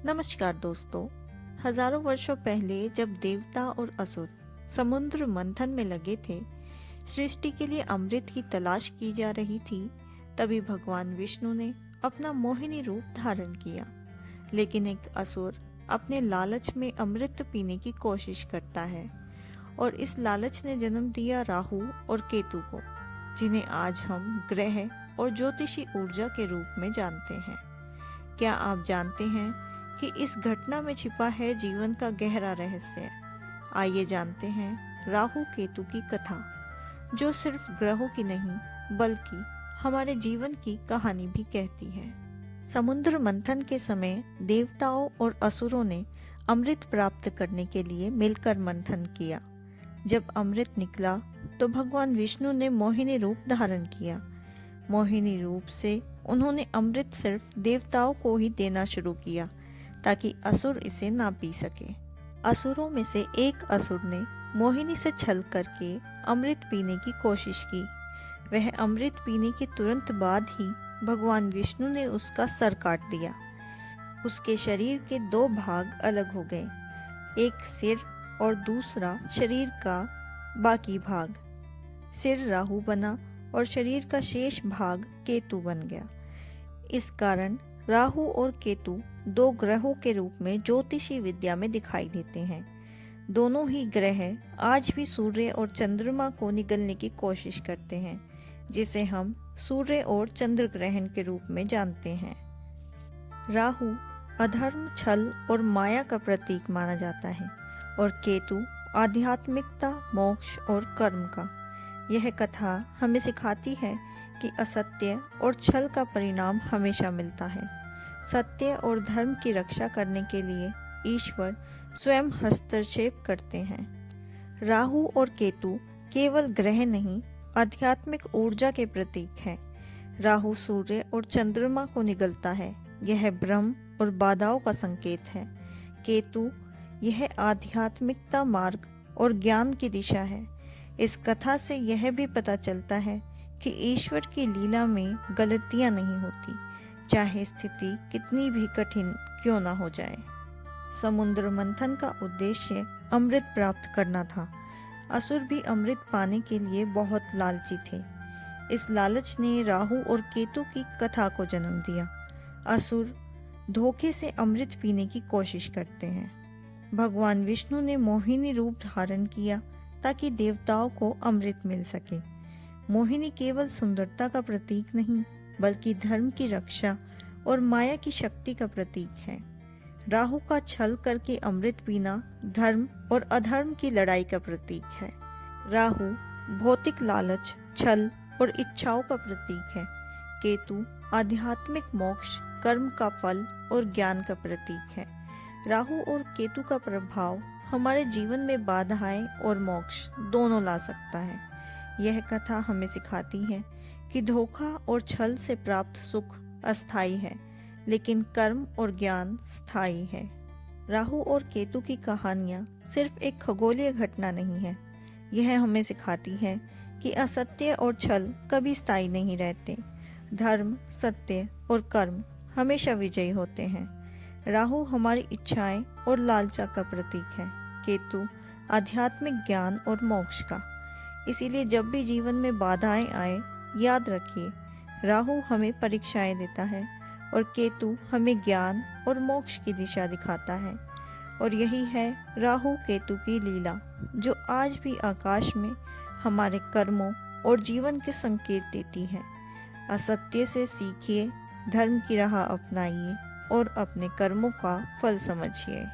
नमस्कार दोस्तों। हजारों वर्षों पहले जब देवता और असुर समुद्र मंथन में लगे थे, सृष्टि के लिए अमृत की तलाश की जा रही थी, तभी भगवान विष्णु ने अपना मोहिनी रूप धारण किया। लेकिन एक असुर अपने लालच में अमृत पीने की कोशिश करता है और इस लालच ने जन्म दिया राहु और केतु को, जिन्हें आज हम ग्रह और ज्योतिषी ऊर्जा के रूप में जानते हैं। क्या आप जानते हैं कि इस घटना में छिपा है जीवन का गहरा रहस्य? आइए जानते हैं राहु केतु की कथा, जो सिर्फ ग्रहों की नहीं बल्कि हमारे जीवन की कहानी भी कहती है। समुद्र मंथन के समय देवताओं और असुरों ने अमृत प्राप्त करने के लिए मिलकर मंथन किया। जब अमृत निकला तो भगवान विष्णु ने मोहिनी रूप धारण किया। मोहिनी रूप से उन्होंने अमृत सिर्फ देवताओं को ही देना शुरू किया ताकि असुर इसे ना पी सके। असुरों में से एक असुर ने मोहिनी से छल करके अमृत पीने की कोशिश की। वह अमृत पीने के तुरंत बाद ही भगवान विष्णु ने उसका सर काट दिया। उसके शरीर के दो भाग अलग हो गए, एक सिर और दूसरा शरीर का बाकी भाग। सिर राहु बना और शरीर का शेष भाग केतु बन गया। इस कारण राहु और केतु दो ग्रहों के रूप में ज्योतिषी विद्या में दिखाई देते हैं। दोनों ही ग्रह आज भी सूर्य और चंद्रमा को निगलने की कोशिश करते हैं, जिसे हम सूर्य और चंद्र ग्रहण के रूप में जानते हैं। राहु अधर्म, छल और माया का प्रतीक माना जाता है और केतु आध्यात्मिकता, मोक्ष और कर्म का। यह कथा हमें सिखाती है कि असत्य और छल का परिणाम हमेशा मिलता है। सत्य और धर्म की रक्षा करने के लिए ईश्वर स्वयं हस्तक्षेप करते हैं। राहु और केतु केवल ग्रह नहीं, आध्यात्मिक ऊर्जा के प्रतीक हैं। राहु सूर्य और चंद्रमा को निगलता है, यह भ्रम और बाधाओं का संकेत है। केतु यह आध्यात्मिकता, मार्ग और ज्ञान की दिशा है। इस कथा से यह भी पता चलता है कि ईश्वर की लीला में गलतियां नहीं होती, चाहे स्थिति कितनी भी कठिन क्यों ना हो जाए। समुद्र मंथन का उद्देश्य अमृत प्राप्त करना था। असुर भी अमृत पाने के लिए बहुत लालची थे। इस लालच ने राहु और केतु की कथा को जन्म दिया। असुर धोखे से अमृत पीने की कोशिश करते हैं। भगवान विष्णु ने मोहिनी रूप धारण किया ताकि देवताओं को अमृत मिल सके। मोहिनी केवल सुंदरता का प्रतीक नहीं बल्कि धर्म की रक्षा और माया की शक्ति का प्रतीक है। राहु का छल करके अमृत पीना धर्म और अधर्म की लड़ाई का प्रतीक है। राहु भौतिक लालच, छल और इच्छाओं का प्रतीक है। केतु आध्यात्मिक मोक्ष, कर्म का फल और ज्ञान का प्रतीक है। राहु और केतु का प्रभाव हमारे जीवन में बाधाएं और मोक्ष दोनों ला सकता है। यह कथा हमें सिखाती है कि धोखा और छल से प्राप्त सुख अस्थायी है, लेकिन कर्म और ज्ञान स्थायी है। राहु और केतु की कहानियाँ सिर्फ एक खगोलीय घटना नहीं है, यह हमें सिखाती है कि असत्य और छल कभी स्थायी नहीं रहते। धर्म, सत्य और कर्म हमेशा विजयी होते हैं। राहु हमारी इच्छाएं और लालसा का प्रतीक है, केतु आध्यात्मिक ज्ञान और मोक्ष का। इसीलिए जब भी जीवन में बाधाएं आए, याद रखिए, राहु हमें परीक्षाएं देता है और केतु हमें ज्ञान और मोक्ष की दिशा दिखाता है। और यही है राहु केतु की लीला, जो आज भी आकाश में हमारे कर्मों और जीवन के संकेत देती है। असत्य से सीखिए, धर्म की राह अपनाइए और अपने कर्मों का फल समझिए।